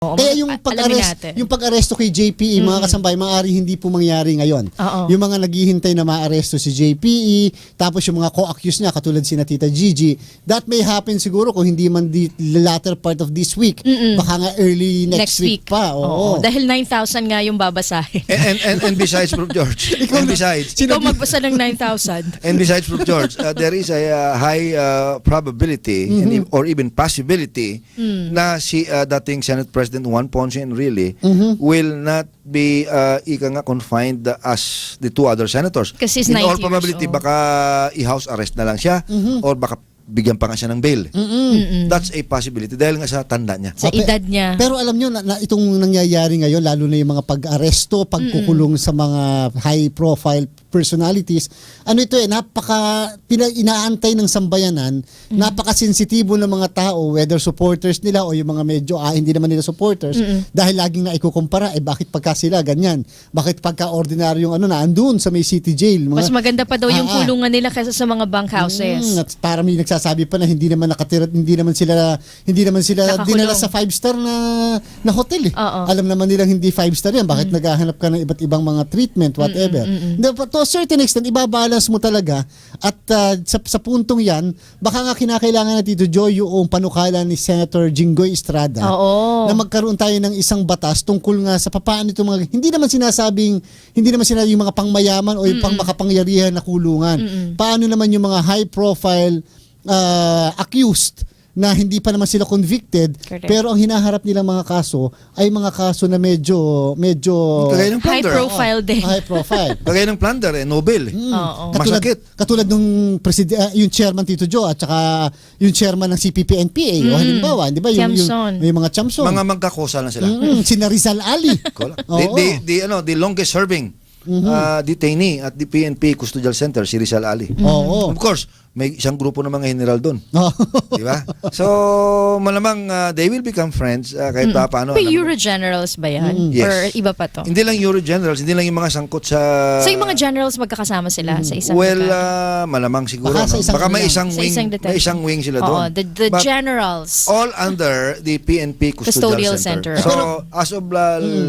Oo, Kaya yung alamin natin. pag-aresto kay JPE, mga kasambay, maaari hindi po mangyari ngayon. Oo. Yung mga naghihintay na maaresto si JPE, tapos yung mga co-accused niya, katulad si Tita Gigi, that may happen siguro kung hindi man the latter part of this week. Baka nga early next week pa. Oo. Dahil 9,000 nga yung babasahin. And besides, Prof. George, and besides, Ikaw magbasa ng 9,000. and besides, Prof. George, there is a high probability or even possibility na si dating Senate President Juan Ponce Enrile will not be confined as the two other senators. Kasi he's In 90 all years probability, old. baka i-house arrest na lang siya or baka bigyan pa nga siya ng bail. That's a possibility dahil nga sa tanda niya. Sa edad niya. Pero alam nyo na itong nangyayari ngayon, lalo na yung mga pag-aresto, pagkukulong sa mga high-profile personalities, ano ito inaantay ng sambayanan, napakasensitibo ng mga tao, whether supporters nila o yung mga medyo hindi naman nila supporters, dahil laging na ikukumpara, bakit pagka sila ganyan? Bakit pagka ordinaryong andun sa may city jail? Mas maganda pa daw yung kulungan nila kaysa sa mga bunkhouses. At para may nagsasabi pa na hindi naman nakatira, hindi naman sila Nakakulong. dinala sa 5-star na hotel eh. Oo. Alam naman nilang hindi 5-star yan. Bakit naghahanap ka ng iba't ibang mga treatment, whatever. To a certain extent, ibabalance mo talaga. At sa puntong yan, baka nga kinakailangan na Tito Joy yung panukala ni Senator Jinggoy Estrada na magkaroon tayo ng isang batas tungkol nga sa papaano itong mga, hindi naman sinasabing yung mga pangmayaman o yung pang makapangyarihan na kulungan. Paano naman yung mga high profile accused na hindi pa naman sila convicted. Correct. Pero ang hinaharap nilang mga kaso ay mga kaso na medyo Kagaya ng High plunder. profile din. high profile. Kagaya ng plunder, Nobel. Oo. Masakit. Katulad nung yung chairman Tito Joe at saka yung chairman ng CPP-NPA o halimbawa, di ba Tiamson. yung mga Tiamson. Mga magkakosa na sila. Sina Rizal Ali. Oo. The longest serving detainee at the PNP Custodial Center, si Rizal Ali. Oo. Of course, may isang grupo ng mga general doon. Di ba? So, malamang they will become friends kahit pa paano. Pero Euro Generals ba yan? Yes. Or iba pa to? Hindi lang Euro Generals, hindi lang yung mga sangkot sa... So yung mga generals magkakasama sila sa isang Well, lugar? malamang siguro. Baka sa isang Baka may lang. isang Sa wing, isang may isang wing sila Oo, doon. the But generals. all under the PNP Custodial Custodial Center. Center. So, as of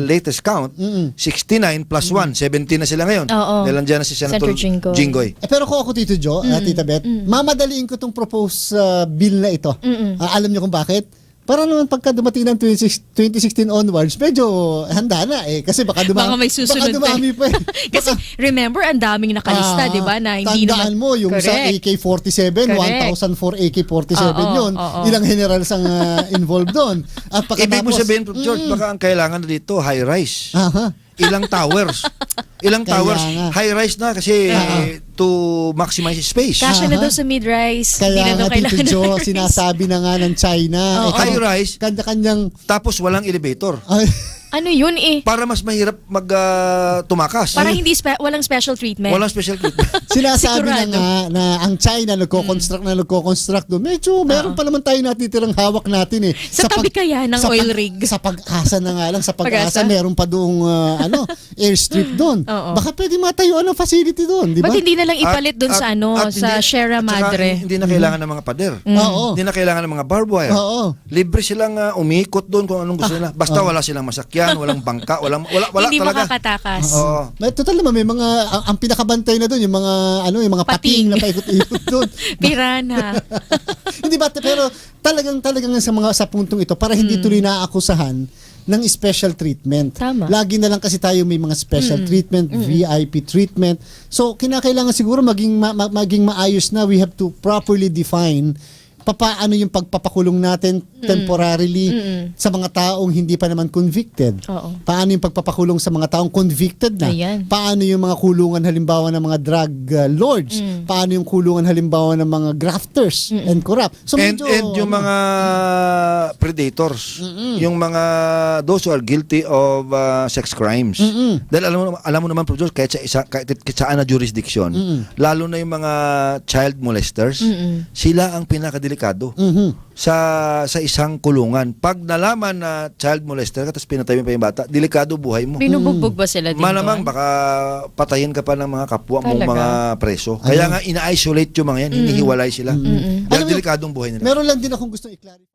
latest count, 69 plus 1, 70 na sila ngayon. Oo. Dahil nandiyan na si Senator Senator Jinggoy. Pero kung ako Tito Joe, Tita Beth, mamadaliin ko itong proposed bill na ito. Alam niyo kung bakit? Para naman pagka dumating ng 2016 onwards, medyo handa na eh. Kasi baka Baka may susunod baka dumami pa eh. Kasi remember, ang daming nakalista, di ba? Na hindi tandaan mo, yung sa Correct. AK-47, Correct. 1,004 AK-47 Oo, yun. oo. Ilang generals ang involved doon. At Ibig mo sabihin, Prof. George, baka ang kailangan na dito, high-rise. Aha. Ilang towers. Ilang Kaya towers. nga. High-rise na kasi to maximize space. Kasya na daw sa mid-rise. Hindi Kaya na daw nga Tito kailangan Joe, ng sinasabi na nga ng China. Oo. High-rise, Kanya-kanyang... tapos walang elevator. Ano yun eh? Para mas mahirap tumakas. Para hindi walang special treatment. Walang special treatment. Sinasabi na Sigurado. nga na ang China nagko-construct doon. Medyo meron pa naman tayo natitirang hawak natin eh. Sa tabi kaya ng oil rig. Sa pag-asa na nga lang. Sa pag-asa, Pag-asa? meron pa doong airstrip doon. Oo. Baka pwede matayuan ng facility doon. Di ba? Ba't hindi na lang ipalit doon sa at sa hindi- Sierra at saka Madre? Hindi na kailangan ng mga pader. Oo. Hindi na kailangan ng mga barbed wire. Oo. Libre silang umikot doon kung anong gusto nila. Basta wala silang masakyan, walang bangka, wala Hindi talaga. makakatakas. Oo. Total naman may mga ang pinakabantay na doon yung mga pating Pating. na paikot-ikot doon. Pirana. Hindi ba pero talagang sa puntong ito para hindi tuloy naakusahan ng special treatment. Tama. Lagi na lang kasi tayo may mga special treatment, VIP treatment. So kinakailangan siguro maging maayos na. We have to properly define paano yung pagpapakulong natin temporarily sa mga taong hindi pa naman convicted. Oo. Paano yung pagpapakulong sa mga taong convicted na? Ayan. Paano yung mga kulungan halimbawa ng mga drug lords? Paano yung kulungan halimbawa ng mga grafters and corrupt? So And medyo, yung mga predators, yung mga those who are guilty of sex crimes. Dahil alam mo naman, Prof. George, kahit saan na jurisdiction, lalo na yung mga child molesters, sila ang pinakadelikado sa isang kulungan. Pag nalaman na child molester ka tapos pinatay mo pa yung bata, delikado buhay mo. Binubugbog ba sila dito? Malamang baka patayin ka pa ng mga kapwa mong Talaga? mga preso. Kaya nga ina-isolate yung mga yan, hinihiwalay sila. Dahil Alam mo, delikadong buhay nila. meron lang din akong gusto i-clarify.